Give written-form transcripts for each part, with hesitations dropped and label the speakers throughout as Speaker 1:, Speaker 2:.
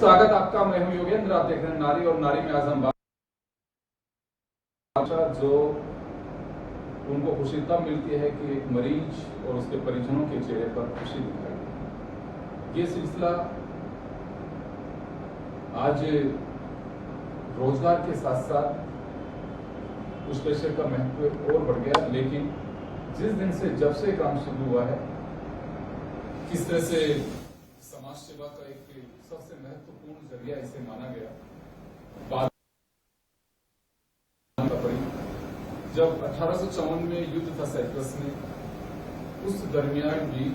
Speaker 1: स्वागत आपका। मैं हूं योगेंद्र, आप देख रहे हैं नारी और नारी में आज हम बात जो उनको खुशी तब मिलती है कि एक मरीज और उसके परिजनों के चेहरे पर खुशी दिखाई दे। ये सिलसिला आज रोजगार के साथ साथ उस पेशे का महत्व और बढ़ गया, लेकिन जिस दिन से जब से काम शुरू हुआ है, किस तरह से समाज सेवा का एक सबसे महत्वपूर्ण जरिया इसे माना गया। बाद जब 1854 में युद्ध था साइप्रस में, उस दरमियान भी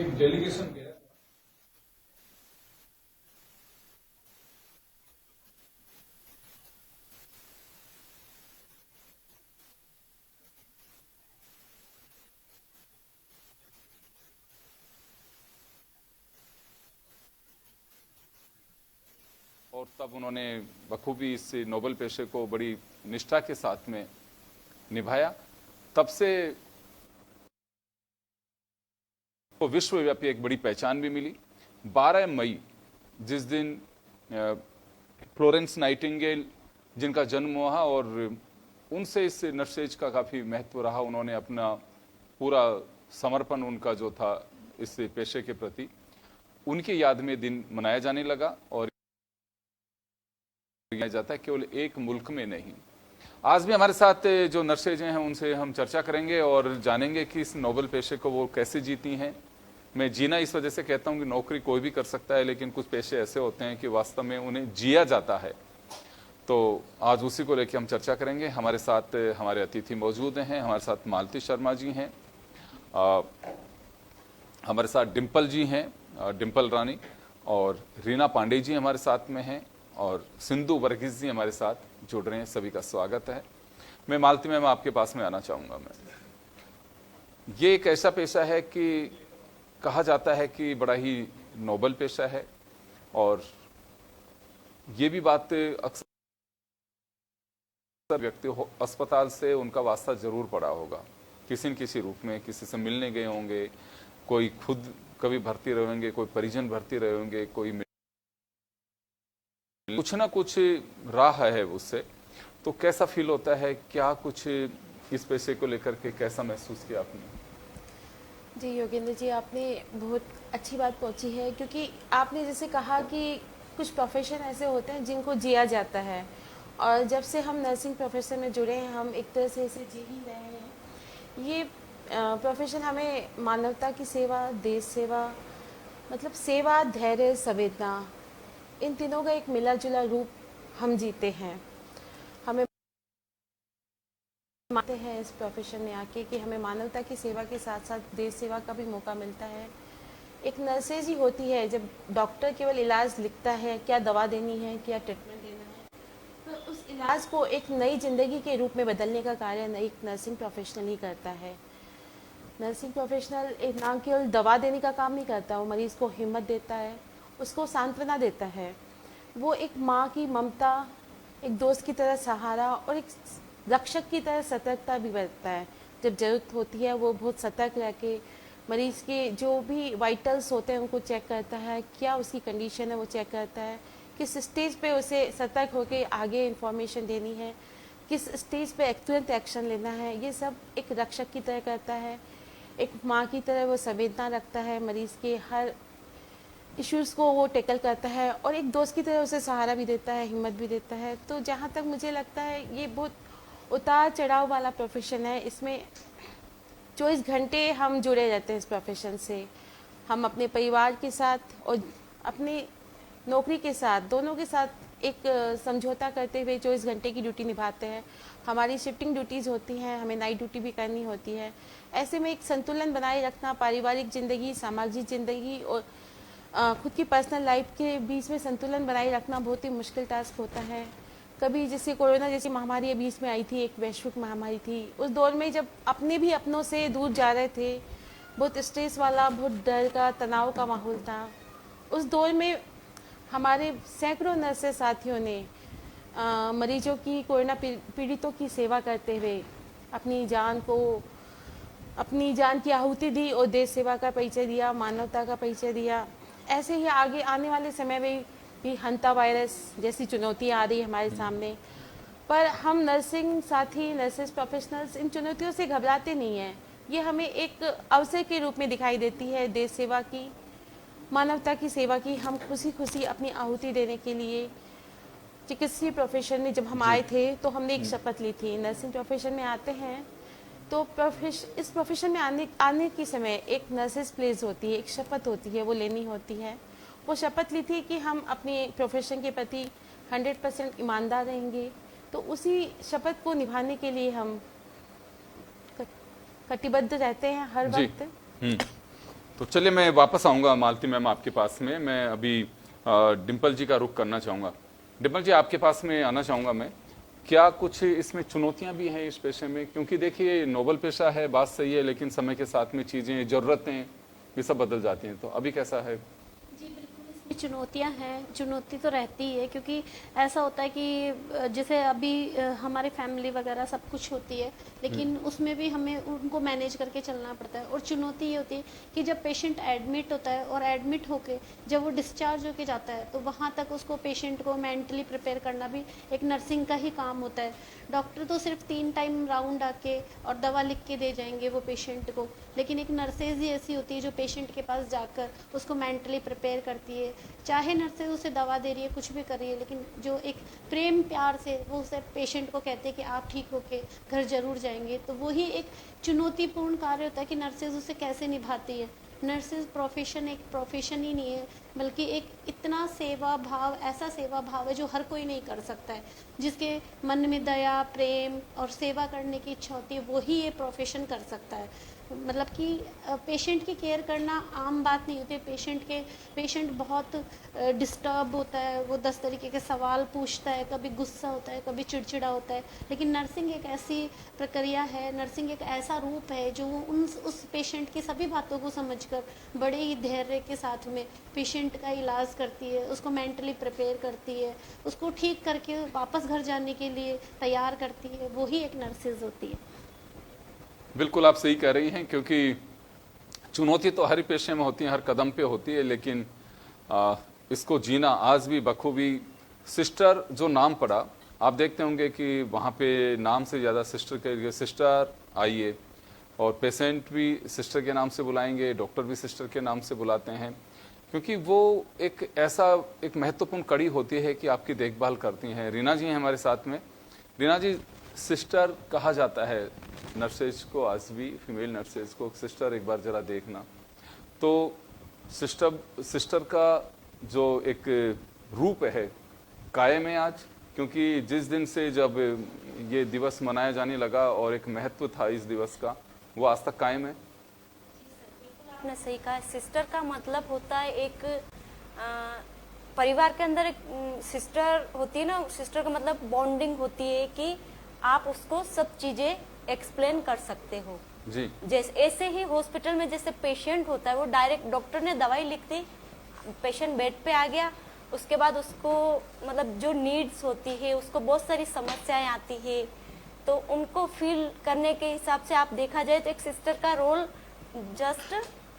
Speaker 1: एक डेलीगेशन गया और तब उन्होंने बखूबी इस नोबेल पेशे को बड़ी निष्ठा के साथ में निभाया। तब से तो विश्वव्यापी एक बड़ी पहचान भी मिली। 12 मई जिस दिन फ्लोरेंस नाइटिंगेल जिनका जन्म हुआ और उनसे इस नर्सेज का काफ़ी महत्व रहा, उन्होंने अपना पूरा समर्पण उनका जो था इस पेशे के प्रति, उनकी याद में दिन मनाया जाने लगा। और जाता है केवल एक मुल्क में नहीं। आज भी हमारे साथ जो नर्सेज हैं उनसे हम चर्चा करेंगे और जानेंगे कि इस नोबेल पेशे को वो कैसे जीती हैं। मैं जीना इस वजह से कहता हूं कि नौकरी कोई भी कर सकता है, लेकिन कुछ पेशे ऐसे होते हैं कि वास्तव में उन्हें जिया जाता है। तो आज उसी को लेकर हम चर्चा करेंगे। हमारे साथ हमारे अतिथि मौजूद हैं। हमारे साथ मालती शर्मा जी हैं, हमारे साथ डिम्पल जी हैं, डिम्पल रानी, और रीना पांडे जी हमारे साथ में हैं, और सिंधु वर्गीस जी हमारे साथ जुड़ रहे हैं। सभी का स्वागत है। मैं मालती मैम आपके पास में आना चाहूँगा। मैं ये एक ऐसा पेशा है कि कहा जाता है कि बड़ा ही नोबल पेशा है, और ये भी बात अक्सर व्यक्ति अस्पताल से उनका वास्ता जरूर पड़ा होगा, किसी न किसी रूप में किसी से मिलने गए होंगे, कोई खुद कभी भर्ती रहे होंगे, कोई परिजन भर्ती रहे होंगे, कोई कुछ ना कुछ राह है उससे। तो कैसा फील होता है, क्या कुछ इस पेशे को लेकर के कैसा महसूस किया आपने?
Speaker 2: जी योगेंद्र जी, आपने बहुत अच्छी बात पहुंची है, क्योंकि आपने जैसे कहा कि कुछ प्रोफेशन ऐसे होते हैं जिनको जिया जाता है, और जब से हम नर्सिंग प्रोफेशन में जुड़े हैं हम एक तरह से इसे जी ही रहे हैं। ये प्रोफेशन हमें मानवता की सेवा, देश सेवा, मतलब सेवा, धैर्य, संवेदना, इन तीनों का एक मिला जुला रूप हम जीते हैं। हमें मानते हैं इस प्रोफेशन में आके कि हमें मानवता की सेवा के साथ साथ देश सेवा का भी मौका मिलता है। एक नर्सेज ही होती है, जब डॉक्टर केवल इलाज लिखता है, क्या दवा देनी है, क्या ट्रीटमेंट देना है, तो उस इलाज को एक नई जिंदगी के रूप में बदलने का कार्य एक नर्सिंग प्रोफेशनल ही करता है। नर्सिंग प्रोफेशनल एक ना केवल दवा देने का काम नहीं करता, वो मरीज को हिम्मत देता है, उसको सांत्वना देता है। वो एक माँ की ममता, एक दोस्त की तरह सहारा और एक रक्षक की तरह सतर्कता भी बरतता है। जब जरूरत होती है वो बहुत सतर्क रह के मरीज के जो भी वाइटल्स होते हैं उनको चेक करता है, क्या उसकी कंडीशन है वो चेक करता है, किस स्टेज पे उसे सतर्क होकर आगे इंफॉर्मेशन देनी है, किस स्टेज पे तुरंत एक्शन लेना है, ये सब एक रक्षक की तरह करता है। एक माँ की तरह वो संवेदना रखता है, मरीज के हर इश्यूज़ को वो टैकल करता है, और एक दोस्त की तरह उसे सहारा भी देता है, हिम्मत भी देता है। तो जहाँ तक मुझे लगता है ये बहुत उतार चढ़ाव वाला प्रोफेशन है। इसमें 24 घंटे हम जुड़े रहते हैं इस प्रोफेशन से। हम अपने परिवार के साथ और अपनी नौकरी के साथ, दोनों के साथ एक समझौता करते हुए 24 घंटे की ड्यूटी निभाते हैं। हमारी शिफ्टिंग ड्यूटीज़ होती हैं, हमें नाइट ड्यूटी भी करनी होती है। ऐसे में एक संतुलन बनाए रखना, पारिवारिक ज़िंदगी, सामाजिक ज़िंदगी और खुद की पर्सनल लाइफ के बीच में संतुलन बनाए रखना बहुत ही मुश्किल टास्क होता है। कभी जैसे कोरोना जैसी महामारी बीच में आई थी, एक वैश्विक महामारी थी, उस दौर में जब अपने भी अपनों से दूर जा रहे थे, बहुत स्ट्रेस वाला, बहुत डर का, तनाव का माहौल था। उस दौर में हमारे सैकड़ों नर्सेस साथियों ने मरीजों की, कोरोना पीड़ितों की सेवा करते हुए अपनी जान की आहुति दी और देश सेवा का परिचय दिया, मानवता का परिचय दिया। ऐसे ही आगे आने वाले समय में भी हंता वायरस जैसी चुनौतियां आ रही है हमारे सामने, पर हम नर्सिंग साथी, नर्सेस प्रोफेशनल्स इन चुनौतियों से घबराते नहीं हैं। ये हमें एक अवसर के रूप में दिखाई देती है, देश सेवा की, मानवता की सेवा की। हम खुशी खुशी अपनी आहुति देने के लिए चिकित्सीय प्रोफेशन में जब हम आए थे तो हमने एक शपथ ली थी। नर्सिंग प्रोफेशन में आते हैं तो इस प्रोफेशन में आने के समय एक नर्सेस प्लेस होती है, एक शपथ होती है, वो लेनी होती है। वो शपथ ली थी कि हम अपने प्रोफेशन के प्रति 100% ईमानदार रहेंगे। तो उसी शपथ को निभाने के लिए हम कटिबद्ध रहते हैं हर वक्त।
Speaker 1: तो चलिए मैं वापस आऊंगा मालती मैम आपके पास में। मैं अभी डिम्पल जी का रुख करना चाहूंगा। डिम्पल जी आपके पास में आना चाहूंगा मैं। क्या कुछ इसमें चुनौतियां भी हैं इस पेशे में? क्योंकि देखिए नोबल पेशा है, बात सही है, लेकिन समय के साथ में चीजें, जरूरतें ये सब बदल जाती हैं। तो अभी कैसा है?
Speaker 3: चुनौतियां हैं, चुनौती तो रहती ही है, क्योंकि ऐसा होता है कि जैसे अभी हमारी फैमिली वगैरह सब कुछ होती है, लेकिन उसमें भी हमें उनको मैनेज करके चलना पड़ता है। और चुनौती ये होती है कि जब पेशेंट एडमिट होता है और एडमिट होके जब वो डिस्चार्ज होके जाता है तो वहाँ तक उसको, पेशेंट को मेंटली प्रिपेयर करना भी एक नर्सिंग का ही काम होता है। डॉक्टर तो सिर्फ 3 टाइम राउंड आके और दवा लिख के दे जाएंगे वो पेशेंट को, लेकिन एक नर्सेज ही ऐसी होती है जो पेशेंट के पास जाकर उसको मेंटली प्रिपेयर करती है। चाहे नर्सेज उसे दवा दे रही है, कुछ भी कर रही है, लेकिन जो एक प्रेम प्यार से वो उसे पेशेंट को कहते हैं कि आप ठीक होके घर जरूर जाएंगे, तो वही एक चुनौतीपूर्ण कार्य होता है कि नर्सेज उसे कैसे निभाती है। नर्सेज प्रोफेशन एक प्रोफेशन ही नहीं है, बल्कि एक इतना सेवा भाव, ऐसा सेवा भाव है जो हर कोई नहीं कर सकता है। जिसके मन में दया, प्रेम और सेवा करने की इच्छा होती है, वही ये प्रोफेशन कर सकता है। मतलब कि पेशेंट की केयर करना आम बात नहीं होती है। पेशेंट बहुत डिस्टर्ब होता है, वो 10 तरीके के सवाल पूछता है, कभी गुस्सा होता है, कभी चिड़चिड़ा होता है। लेकिन नर्सिंग एक ऐसी प्रक्रिया है, नर्सिंग एक ऐसा रूप है जो उस पेशेंट की सभी बातों को समझकर बड़े ही धैर्य के साथ में पेशेंट का इलाज करती है, उसको मेंटली प्रिपेयर करती है, उसको ठीक करके वापस घर जाने के लिए तैयार करती है। वही एक नर्सेज होती है।
Speaker 1: बिल्कुल आप सही कह रही हैं, क्योंकि चुनौती तो हर पेशे में होती है, हर कदम पे होती है, लेकिन इसको जीना आज भी बखूबी। सिस्टर जो नाम पड़ा, आप देखते होंगे कि वहाँ पे नाम से ज़्यादा सिस्टर के, सिस्टर आइए, और पेशेंट भी सिस्टर के नाम से बुलाएंगे, डॉक्टर भी सिस्टर के नाम से बुलाते हैं, क्योंकि वो एक ऐसा एक महत्वपूर्ण कड़ी होती है कि आपकी देखभाल करती हैं। रीना जी हैं हमारे साथ में। रीना जी, सिस्टर कहा जाता है नर्सेज को, आज भी फीमेल नर्सेज को सिस्टर, एक बार जरा देखना। तो सिस्टर का जो एक रूप है कायम है आज, क्योंकि जिस दिन से जब ये दिवस मनाया जाने लगा और एक महत्व था इस दिवस का, वो आज तक कायम है।
Speaker 4: आपने सही कहा। सिस्टर का मतलब होता है एक परिवार के अंदर एक सिस्टर होती है ना, सिस्टर का मतलब बॉन्डिंग होती है कि आप उसको सब चीजें एक्सप्लेन कर सकते हो
Speaker 1: जी।
Speaker 4: जैसे ऐसे ही हॉस्पिटल में जैसे पेशेंट होता है, वो डायरेक्ट डॉक्टर ने दवाई लिख दी, पेशेंट बेड पे आ गया, उसके बाद उसको मतलब जो नीड्स होती है, उसको बहुत सारी समस्याएं आती है, तो उनको फील करने के हिसाब से आप देखा जाए तो एक सिस्टर का रोल जस्ट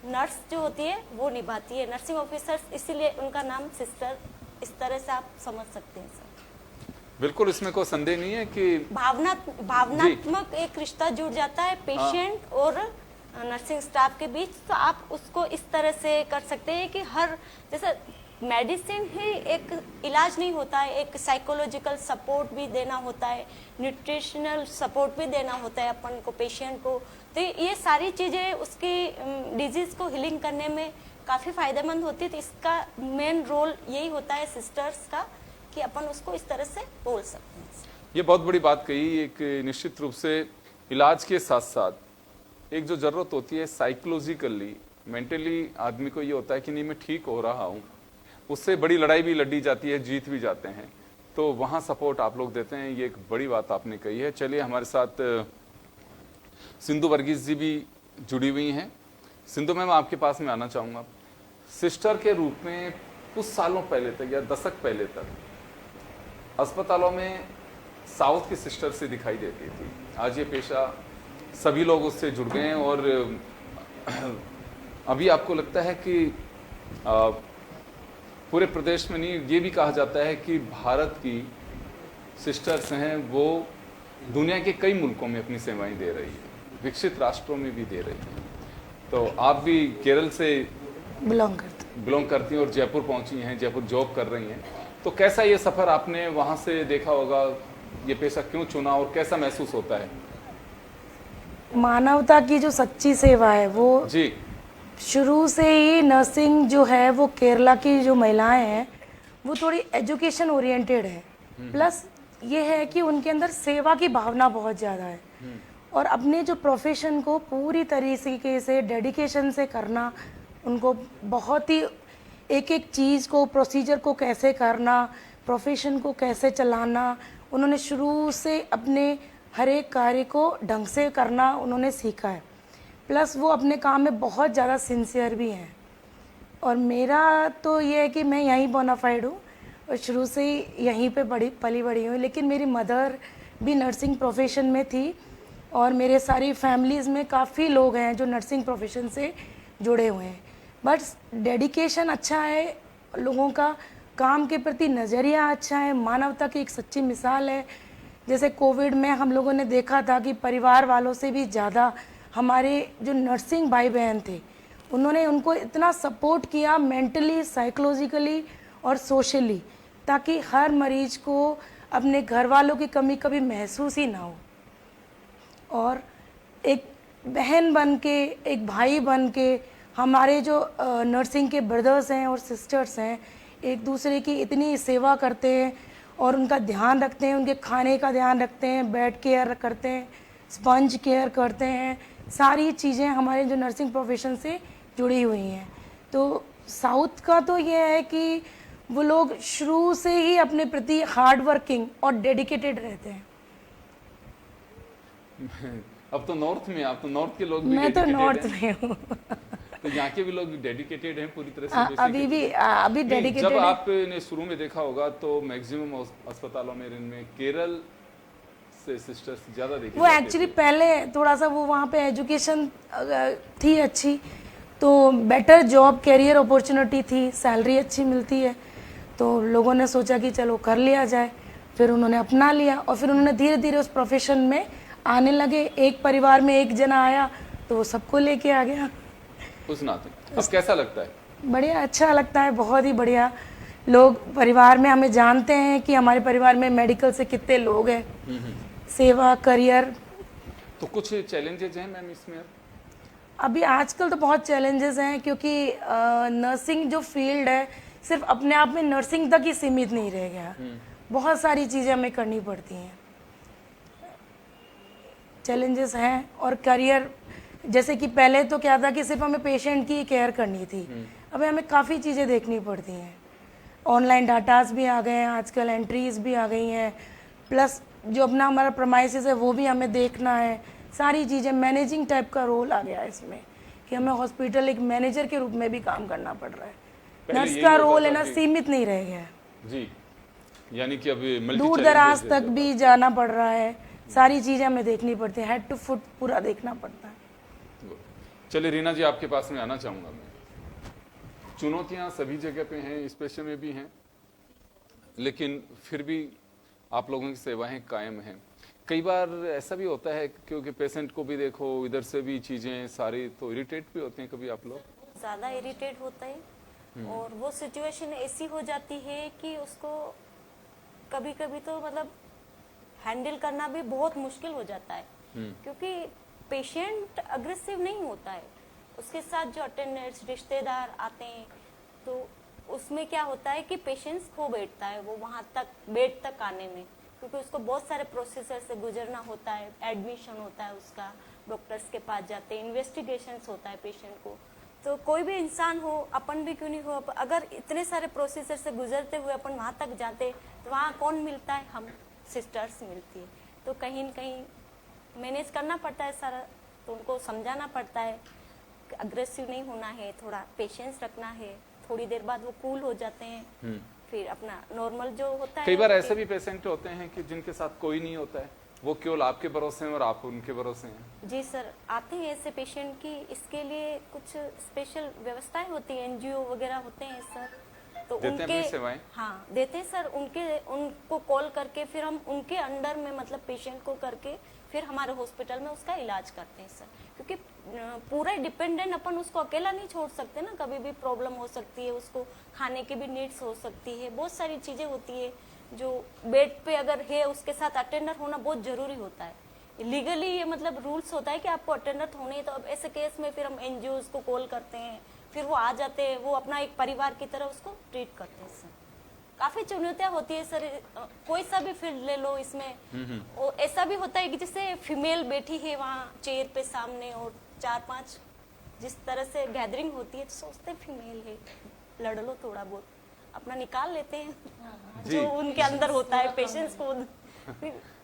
Speaker 4: नर्स जो होती है वो निभाती है। नर्सिंग ऑफिसर्स, इसीलिए उनका नाम सिस्टर, इस तरह से आप समझ सकते हैं सर।
Speaker 1: बिल्कुल, इसमें कोई संदेह नहीं है कि
Speaker 4: भावनात्मक एक रिश्ता जुड़ जाता है पेशेंट और नर्सिंग स्टाफ के बीच। तो आप उसको इस तरह से कर सकते हैं कि हर, जैसे मेडिसिन ही एक इलाज नहीं होता है, एक साइकोलॉजिकल सपोर्ट भी देना होता है, न्यूट्रिशनल सपोर्ट भी देना होता है अपन को, पेशेंट को। तो ये सारी चीज़ें उसकी डिजीज को हीलिंग करने में काफ़ी फायदेमंद होती है। तो इसका मेन रोल यही होता है सिस्टर्स का, कि अपन उसको इस तरह से बोल सकते हैं।
Speaker 1: ये बहुत बड़ी बात कही। एक निश्चित रूप से इलाज के साथ साथ एक जो जरूरत होती है साइकोलॉजिकली, मेंटली आदमी को ये होता है कि नहीं मैं ठीक हो रहा हूँ, उससे बड़ी लड़ाई भी लड़ी जाती है, जीत भी जाते हैं, तो वहाँ सपोर्ट आप लोग देते हैं। ये एक बड़ी बात आपने कही है। चलिए, हमारे साथ सिंधु वर्गीस जी भी जुड़ी हुई हैं। सिंधु मैम, आपके पास में आना चाहूँगा। सिस्टर के रूप में कुछ सालों पहले तक या दशक पहले तक अस्पतालों में साउथ की सिस्टर से दिखाई देती थी। आज ये पेशा सभी लोग उससे जुड़ गए हैं, और अभी आपको लगता है कि पूरे प्रदेश में नहीं, ये भी कहा जाता है कि भारत की सिस्टर्स हैं वो दुनिया के कई मुल्कों में अपनी सेवाएं दे रही है, विकसित राष्ट्रों में भी दे रही है। तो आप भी केरल से बिलोंग करती हैं और जयपुर पहुंची हैं, जयपुर जॉब कर रही हैं, तो कैसा ये सफ़र आपने वहाँ से देखा होगा, ये पेशा क्यों चुना और कैसा महसूस होता है?
Speaker 5: मानवता की जो सच्ची सेवा है वो
Speaker 1: जी
Speaker 5: शुरू से ही नर्सिंग जो है वो केरला की जो महिलाएं हैं वो थोड़ी एजुकेशन ओरिएंटेड है, प्लस ये है कि उनके अंदर सेवा की भावना बहुत ज़्यादा है और अपने जो प्रोफेशन को पूरी तरीके से डेडिकेशन से करना, उनको बहुत ही एक एक चीज़ को, प्रोसीजर को कैसे करना, प्रोफेशन को कैसे चलाना, उन्होंने शुरू से अपने हर एक कार्य को ढंग से करना उन्होंने सीखा है। प्लस वो अपने काम में बहुत ज़्यादा सिंसियर भी हैं। और मेरा तो ये है कि मैं यहीं बोनाफाइड हूँ और शुरू से ही यहीं पे पली बड़ी हूँ, लेकिन मेरी मदर भी नर्सिंग प्रोफेशन में थी और मेरे सारी फैमिलीज़ में काफ़ी लोग हैं जो नर्सिंग प्रोफेशन से जुड़े हुए हैं। बट डेडिकेशन अच्छा है, लोगों का काम के प्रति नज़रिया अच्छा है, मानवता की एक सच्ची मिसाल है। जैसे कोविड में हम लोगों ने देखा था कि परिवार वालों से भी ज़्यादा हमारे जो नर्सिंग भाई बहन थे उन्होंने उनको इतना सपोर्ट किया मेंटली, साइकोलॉजिकली और सोशली, ताकि हर मरीज को अपने घर वालों की कमी कभी महसूस ही ना हो। और एक बहन बन के, एक भाई बन के हमारे जो नर्सिंग के ब्रदर्स हैं और सिस्टर्स हैं एक दूसरे की इतनी सेवा करते हैं और उनका ध्यान रखते हैं, उनके खाने का ध्यान रखते हैं, बेड केयर करते हैं, स्पंज केयर करते हैं, सारी चीज़ें हमारे जो नर्सिंग प्रोफेशन से जुड़ी हुई हैं। तो साउथ का तो ये है कि वो लोग शुरू से ही अपने प्रति हार्ड वर्किंग और डेडिकेटेड रहते हैं।
Speaker 1: अब तो नॉर्थ में, आप तो नॉर्थ के लोग भी
Speaker 5: मैं तो
Speaker 1: dedicated
Speaker 5: नॉर्थ
Speaker 1: हैं।
Speaker 5: में हूँ।
Speaker 1: तो यहाँ के भी लोग डेडिकेटेड हैं पूरी तरह से।
Speaker 5: अभी डेडिकेटेड
Speaker 1: जब आपने शुरू में देखा होगा तो मैक्सिमम अस्पतालों में इनमें केरल से सिस्टर्स ज्यादा देखे
Speaker 5: वो एक्चुअली पहले थोड़ा सा वो वहाँ पे एजुकेशन थी अच्छी, तो बेटर जॉब कैरियर अपॉर्चुनिटी थी, सैलरी अच्छी मिलती है, तो लोगों ने सोचा कि चलो कर लिया जाए। फिर उन्होंने अपना लिया और फिर उन्होंने धीरे धीरे उस प्रोफेशन में आने लगे। एक परिवार में एक जना आया तो वो सबको लेके आ गया
Speaker 1: उस नाते। अब कैसा लगता है?
Speaker 5: बढ़िया, अच्छा लगता है, बहुत ही बढ़िया। लोग परिवार में हमें जानते हैं कि हमारे परिवार में मेडिकल से कितने लोग हैं, सेवा करियर।
Speaker 1: तो कुछ चैलेंजेस हैं मैम इसमें?
Speaker 5: अभी आजकल तो बहुत चैलेंजेस हैं क्योंकि नर्सिंग जो फील्ड है सिर्फ अपने आप में नर्सिंग तक ही सीमित नहीं रह गया, बहुत सारी चीज़ें हमें करनी पड़ती हैं, चैलेंजेस हैं। और करियर, जैसे कि पहले तो क्या था कि सिर्फ हमें पेशेंट की केयर करनी थी, अभी हमें काफ़ी चीज़ें देखनी पड़ती हैं। ऑनलाइन डाटाज भी आ गए हैं आजकल, एंट्रीज भी आ गई हैं, प्लस जो अपना हमारा प्रमाइसिस है वो भी हमें देखना है, सारी चीज़ें। मैनेजिंग टाइप का रोल आ गया है इसमें कि हमें हॉस्पिटल एक मैनेजर के रूप में भी काम करना पड़ रहा है। नर्स का रोल है ना सीमित नहीं रह गया है
Speaker 1: जी, यानी कि अभी
Speaker 5: दूर दराज तक भी जाना पड़ रहा है, सारी चीज़ें हमें देखनी पड़ती है, हेड टू फुट पूरा देखना पड़ता है।
Speaker 1: चलिए रीना जी, आपके पास में आना चाहूँगा मैं। चुनौतियाँ सभी जगह पे हैं, इस पेशे में भी हैं, लेकिन फिर भी आप लोगों की सेवाएं कायम हैं। कई बार ऐसा भी होता है क्योंकि पेशेंट को भी देखो, इधर से भी चीज़ें सारी, तो इरिटेट भी होते हैं कभी आप लोग?
Speaker 4: ज़्यादा इरिटेट होता है और वो सिचुएशन ऐसी हो जाती है कि उसको कभी कभी तो मतलब हैंडल करना भी बहुत मुश्किल हो जाता है, क्योंकि पेशेंट अग्रेसिव नहीं होता है, उसके साथ जो अटेंडेंट्स रिश्तेदार आते हैं तो उसमें क्या होता है कि पेशेंस खो बैठता है वो वहाँ तक बेड तक आने में, क्योंकि उसको बहुत सारे प्रोसेसर से गुजरना होता है, एडमिशन होता है उसका, डॉक्टर्स के पास जाते हैं, इन्वेस्टिगेशंस होता है पेशेंट को। तो कोई भी इंसान हो, अपन भी क्यों नहीं हो, अगर इतने सारे प्रोसेसर से गुजरते हुए अपन वहाँ तक जाते तो वहाँ कौन मिलता है? हम सिस्टर्स मिलती है। तो कहीं न कहीं मैनेज करना पड़ता है सारा, तो उनको समझाना पड़ता है, अग्रेसिव नहीं होना है, थोड़ा पेशेंस रखना है, थोड़ी देर बाद वो कूल हो जाते हैं, फिर अपना नॉर्मल जो होता है।
Speaker 1: कई बार ऐसे भी पेशेंट होते हैं कि जिनके साथ कोई नहीं होता है, वो केवल आपके भरोसे हैं और आप उनके भरोसे हैं।
Speaker 4: जी सर, आते हैं ऐसे पेशेंट की, इसके लिए कुछ स्पेशल व्यवस्थाएं होती है, एनजीओ वगैरह होते हैं सर, तो
Speaker 1: देते हैं
Speaker 4: उनके
Speaker 1: अपनी सेवाएं?
Speaker 4: हाँ देते हैं सर, उनको कॉल करके फिर हम उनके अंडर में मतलब पेशेंट को करके फिर हमारे हॉस्पिटल में उसका इलाज करते हैं सर, क्योंकि पूरा डिपेंडेंट अपन उसको अकेला नहीं छोड़ सकते ना, कभी भी प्रॉब्लम हो सकती है, उसको खाने की भी नीड्स हो सकती है, बहुत सारी चीजें होती है जो बेड पे अगर है उसके साथ अटेंडर होना बहुत जरूरी होता है। लीगली ये मतलब रूल्स होता है कि आपको अटेंडर होने है, तो अब ऐसे केस में फिर हम एनजीओ को कॉल करते हैं, फिर वो आ जाते हैं, वो अपना एक परिवार की तरह उसको ट्रीट करते हैं सर। काफी चुनौतियां होती है सर, कोई सा भी फील्ड ले लो इसमें। और ऐसा भी होता है कि जैसे फीमेल बैठी है वहाँ चेयर पे सामने और 4-5 जिस तरह से गैदरिंग होती है तो सोचते फीमेल है, लड़ लो थोड़ा बहुत, अपना निकाल लेते हैं जो उनके अंदर होता है पेशेंट्स को।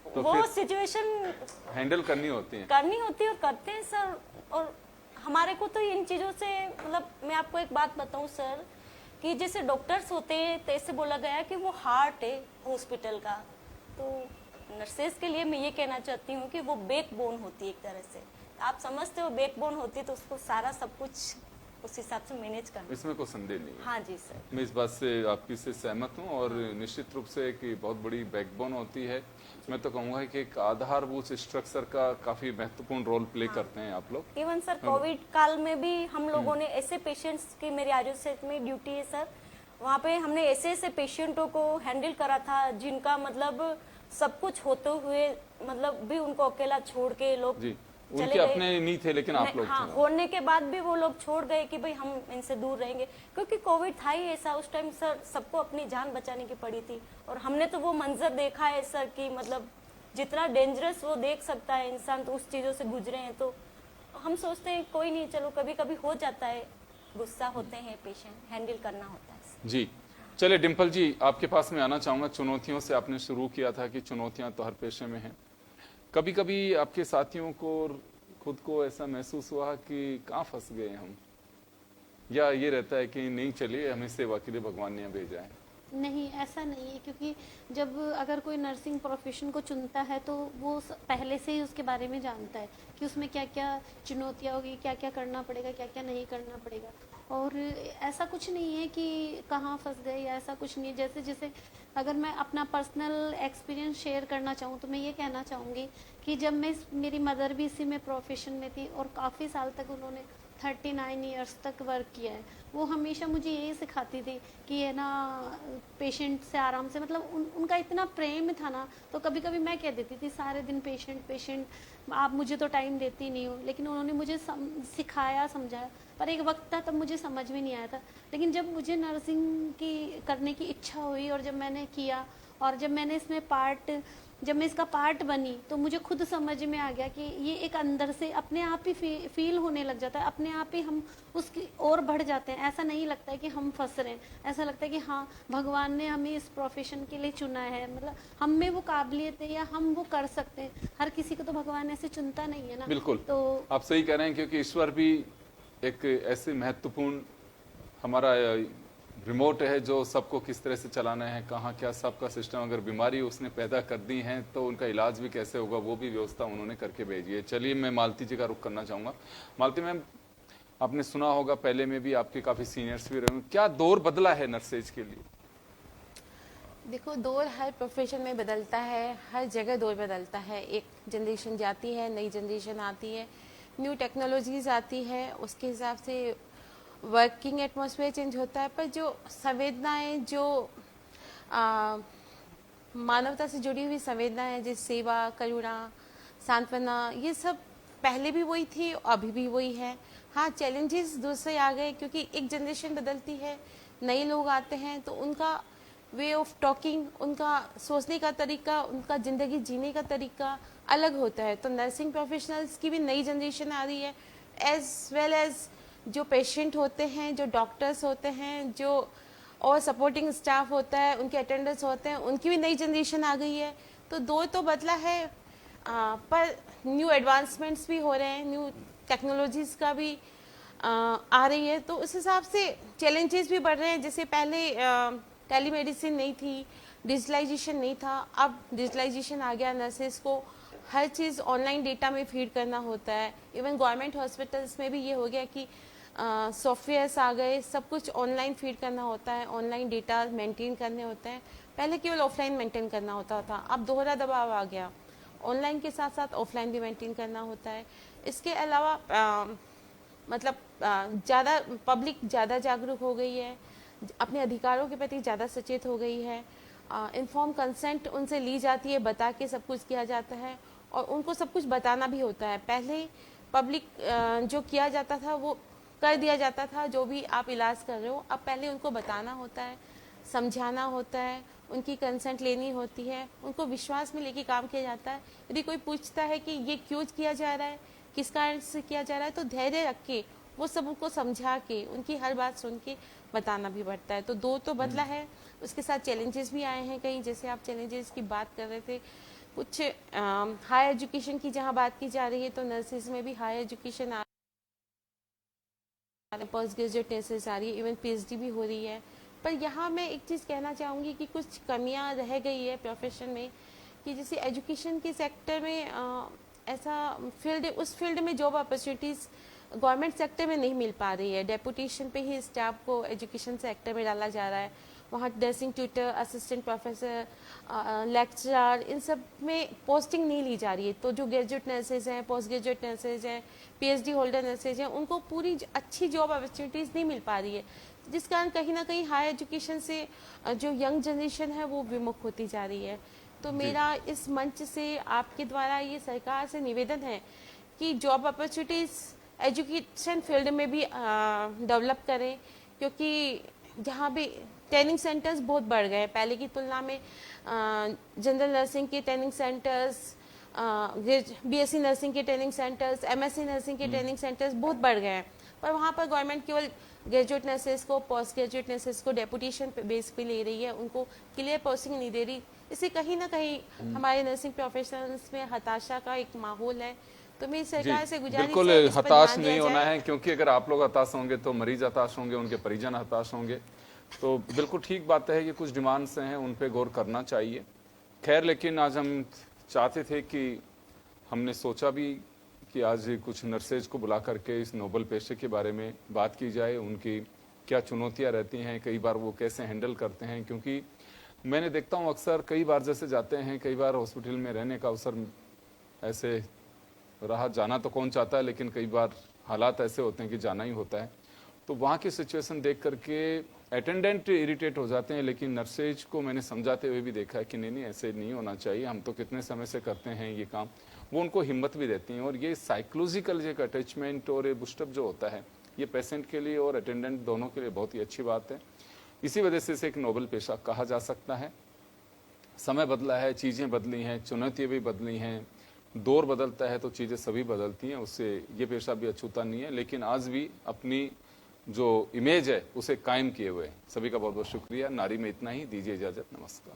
Speaker 1: तो
Speaker 4: वो सिचुएशन
Speaker 1: हैंडल करनी होती है
Speaker 4: और करते हैं सर। और हमारे को तो इन चीजों से मतलब मैं आपको एक बात बताऊं सर, कि जैसे डॉक्टर्स होते हैं तो ऐसे बोला गया कि वो हार्ट है हॉस्पिटल का, तो नर्सेस के लिए मैं ये कहना चाहती हूँ कि वो बैकबोन होती है एक तरह से। आप समझते हो बैकबोन होती है तो उसको सारा सब कुछ उस हिसाब से मैनेज करना।
Speaker 1: इसमें कोई संदेह नहीं है।
Speaker 4: हाँ जी सर,
Speaker 1: मैं इस बात से आपकी से सहमत हूँ और निश्चित रूप से कि बहुत बड़ी बैकबोन होती है। मैं तो कहूँगा कि एक आधारभूत स्ट्रक्चर का काफी महत्वपूर्ण रोल प्ले करते हैं आप लोग।
Speaker 4: इवन सर कोविड काल में भी हम लोगों ने ऐसे पेशेंट्स की, मेरी आयुष में ड्यूटी है सर, वहाँ पे हमने ऐसे ऐसे पेशेंटों को हैंडल करा था जिनका मतलब सब कुछ होते हुए मतलब भी उनको अकेला छोड़ के लोग
Speaker 1: जी, उनके अपने नहीं थे लेकिन आप लोग
Speaker 4: हाँ,
Speaker 1: थे।
Speaker 4: होने के बाद भी वो लोग छोड़ गए कि भाई हम इनसे दूर रहेंगे, क्योंकि कोविड था ही ऐसा उस टाइम सर, सबको अपनी जान बचाने की पड़ी थी। और हमने तो वो मंजर देखा है सर कि मतलब जितना डेंजरस वो देख सकता है इंसान, तो उस चीजों से गुजरे हैं। तो हम सोचते हैं कोई नहीं, चलो कभी कभी हो जाता है, गुस्सा होते हैं पेशेंट, हैंडल करना होता है।
Speaker 1: जी चलिए डिम्पल जी, आपके पास मैं आना चाहूंगा। चुनौतियों से आपने शुरू किया था कि चुनौतियां तो हर पेशे में हैं। कभी कभी आपके साथियों को खुद को ऐसा महसूस हुआ कि कहाँ फंस गए हम, या ये रहता है कि नहीं चलिए हमें सेवा के लिए भगवान ने भेजा है?
Speaker 3: नहीं, ऐसा नहीं है, क्योंकि जब अगर कोई नर्सिंग प्रोफेशन को चुनता है तो वो पहले से ही उसके बारे में जानता है कि उसमें क्या क्या चुनौतियाँ होगी, क्या क्या करना पड़ेगा, क्या क्या नहीं करना पड़ेगा। और ऐसा कुछ नहीं है कि कहाँ फंस गए या ऐसा कुछ नहीं है। जैसे जैसे अगर मैं अपना पर्सनल एक्सपीरियंस शेयर करना चाहूँ तो मैं ये कहना चाहूँगी कि जब मेरी मदर भी इसी में प्रोफेशन में थी और काफ़ी साल तक उन्होंने 39 इयर्स तक वर्क किया है। वो हमेशा मुझे यही सिखाती थी कि ये ना पेशेंट से आराम से, मतलब उनका इतना प्रेम था ना, तो कभी कभी मैं कह देती थी सारे दिन पेशेंट, आप मुझे तो टाइम देती नहीं हो। लेकिन उन्होंने मुझे सिखाया, समझाया, पर एक वक्त था तब मुझे समझ में नहीं आया था। लेकिन जब मुझे नर्सिंग की करने की इच्छा हुई और जब मैंने किया और जब मैंने जब मैं इसका पार्ट बनी तो मुझे खुद समझ में आ गया कि ये एक अंदर से अपने आप ही फील होने लग जाता है, अपने आप ही हम उसकी ओर बढ़ जाते हैं। ऐसा नहीं लगता है कि हम फंस रहे हैं, ऐसा लगता है कि हाँ, भगवान ने हमें इस प्रोफेशन के लिए चुना है, मतलब हम में वो काबिलियत है या हम वो कर सकते हैं। हर किसी को तो भगवान ऐसे चुनता नहीं है ना।
Speaker 1: बिल्कुल,
Speaker 3: तो
Speaker 1: आप सही कह रहे हैं, क्योंकि ईश्वर भी एक ऐसे महत्वपूर्ण हमारा रिमोट है जो सबको किस तरह से चलाना है, कहाँ क्या सबका सिस्टम, अगर बीमारी उसने पैदा कर दी है तो उनका इलाज भी कैसे होगा, वो भी व्यवस्था उन्होंने करके भेजी है। चलिए मैं मालती जी का रुख करना चाहूँगा। मालती मैम, आपने सुना होगा पहले में भी आपके काफ़ी सीनियर्स भी रहे, क्या दौर बदला है नर्सेज के लिए?
Speaker 2: देखो, दौर हर प्रोफेशन में बदलता है, हर जगह दौर बदलता है। एक जनरेशन जाती है, नई जनरेशन आती है, न्यू टेक्नोलॉजीज आती है, उसके हिसाब से वर्किंग एटमॉस्फेयर चेंज होता है। पर जो संवेदनाएं, जो मानवता से जुड़ी हुई संवेदनाएं, जैसे सेवा, करुणा, सांत्वना, ये सब पहले भी वही थी, अभी भी वही है। हाँ, चैलेंजेस दूसरे आ गए क्योंकि एक जनरेशन बदलती है, नए लोग आते हैं, तो उनका वे ऑफ टॉकिंग, उनका सोचने का तरीका, उनका ज़िंदगी जीने का तरीका अलग होता है। तो नर्सिंग प्रोफेशनल्स की भी नई जनरेशन आ रही है, एज वेल एज जो पेशेंट होते हैं, जो डॉक्टर्स होते हैं, जो और सपोर्टिंग स्टाफ होता है, उनके अटेंडर्स होते हैं, उनकी भी नई जनरेशन आ गई है। तो दौर तो बदला है, पर न्यू एडवांसमेंट्स भी हो रहे हैं, न्यू टेक्नोलॉजीज़ का भी आ रही है, तो उस हिसाब से चैलेंजेस भी बढ़ रहे हैं। जैसे पहले टेलीमेडिसिन नहीं थी, डिजिटलाइजेशन नहीं था, अब डिजिटलाइजेशन आ गया। नर्सेस को हर चीज़ ऑनलाइन डेटा में फीड करना होता है। इवन गवर्नमेंट हॉस्पिटल्स में भी ये हो गया कि सॉफ्टवेयर्स आ गए, सब कुछ ऑनलाइन फीड करना होता है, ऑनलाइन डेटा मेंटेन करने होते हैं। पहले केवल ऑफलाइन मेंटेन करना होता था, अब दोहरा दबाव आ गया, ऑनलाइन के साथ साथ ऑफलाइन भी मेंटेन करना होता है। इसके अलावा मतलब ज़्यादा पब्लिक ज़्यादा जागरूक हो गई है, अपने अधिकारों के प्रति ज़्यादा सचेत हो गई है। इन्फॉर्म कंसेंट उनसे ली जाती है, बता के सब कुछ किया जाता है और उनको सब कुछ बताना भी होता है। पहले पब्लिक जो किया जाता था वो कर दिया जाता था, जो भी आप इलाज कर रहे हो, अब पहले उनको बताना होता है, समझाना होता है, उनकी कंसेंट लेनी होती है, उनको विश्वास में लेके काम किया जाता है। यदि कोई पूछता है कि ये क्यों किया जा रहा है, किस कारण से किया जा रहा है, तो धैर्य रख के वो सब उनको समझा के उनकी हर बात सुन के बताना भी पड़ता है। तो दो तो बदला है, उसके साथ चैलेंजेस भी आए हैं कहीं, जैसे आप चैलेंजेस की बात कर रहे थे। कुछ हायर एजुकेशन की जहाँ बात की जा रही है, तो नर्सेज में भी हायर एजुकेशन आ पोस्ट ग्रेजुएट नर्सेज आ रही है, इवन पीएचडी भी हो रही है। पर यहाँ मैं एक चीज़ कहना चाहूँगी कि कुछ कमियाँ रह गई है प्रोफेशन में, कि जैसे एजुकेशन के सेक्टर में ऐसा फील्ड, उस फील्ड में जॉब अपॉर्चुनिटीज़ गवर्नमेंट सेक्टर में नहीं मिल पा रही है। डेपुटेशन पे ही स्टाफ को एजुकेशन सेक्टर में डाला जा रहा है, वहाँ nursing tutor, assistant professor, lecturer, इन सब में पोस्टिंग नहीं ली जा रही है। तो जो ग्रेजुएट नर्सेज हैं, पोस्ट ग्रेजुएट नर्सेज हैं, पीएचडी होल्डर नर्सेज हैं, उनको पूरी अच्छी जॉब अपॉर्चुनिटीज़ नहीं मिल पा रही है, जिस कारण कहीं ना कहीं हायर एजुकेशन से जो यंग जनरेशन है वो विमुख होती जा रही है। तो मेरा इस मंच से आपके द्वारा ये सरकार से निवेदन है कि जॉब अपॉर्चुनिटीज़ एजुकेशन फील्ड में भी डेवलप करें, क्योंकि जहाँ भी ट्रेनिंग सेंटर्स बहुत बढ़ गए हैं पहले की तुलना में। जनरल नर्सिंग के ट्रेनिंग सेंटर्स, बीएससी नर्सिंग के ट्रेनिंग सेंटर्स, एमएससी नर्सिंग के ट्रेनिंग सेंटर्स बहुत बढ़ गए हैं, पर वहाँ पर गवर्नमेंट केवल ग्रेजुएट नर्सेज को, पोस्ट ग्रेजुएट नर्सेज को डेपुटेशन बेस पे ले रही है, उनको क्लियर पोस्टिंग नहीं दे रही। इससे कहीं ना कहीं हमारे नर्सिंग प्रोफेशनल्स में हताशा का एक माहौल है। तो मेरी सरकार से गुजारिश
Speaker 1: बिल्कुल
Speaker 2: है, इस पर
Speaker 1: हताश
Speaker 2: ध्यान दिया
Speaker 1: नहीं होना
Speaker 2: जाए।
Speaker 1: है, क्योंकि अगर आप लोग हताश होंगे तो मरीज हताश होंगे, उनके परिजन हताश होंगे। तो बिल्कुल ठीक बात है कि कुछ डिमांड्स हैं, उन पे गौर करना चाहिए। खैर, लेकिन आज हम चाहते थे कि हमने सोचा भी कि आज कुछ नर्सेज को बुला करके इस नोबल पेशे के बारे में बात की जाए, उनकी क्या चुनौतियां रहती हैं, कई बार वो कैसे हैंडल करते हैं। क्योंकि मैंने देखता हूँ अक्सर कई बार जैसे जाते हैं, कई बार हॉस्पिटल में रहने का अवसर ऐसे रहा, जाना तो कौन चाहता है, लेकिन कई बार हालात ऐसे होते हैं कि जाना ही होता है। तो वहाँ की सिचुएशन देख करके अटेंडेंट इरिटेट हो जाते हैं, लेकिन नर्सेज को मैंने समझाते हुए भी देखा है कि नहीं ऐसे नहीं होना चाहिए, हम तो कितने समय से करते हैं ये काम। वो उनको हिम्मत भी देती हैं। और ये साइकोलॉजिकल एक अटैचमेंट और ये बुस्टअप जो होता है, ये पेशेंट के लिए और अटेंडेंट दोनों के लिए बहुत ही अच्छी बात है। इसी वजह से इसे एक नोबल पेशा कहा जा सकता है। समय बदला है, चीज़ें बदली हैं, चुनौतियाँ भी बदली हैं, दौर बदलता है तो चीज़ें सभी बदलती हैं, उससे ये पेशा भी अछूता नहीं है। लेकिन आज भी अपनी जो इमेज है उसे कायम किए हुए। सभी का बहुत बहुत शुक्रिया। नारी में इतना ही, दीजिए इजाज़त, नमस्कार।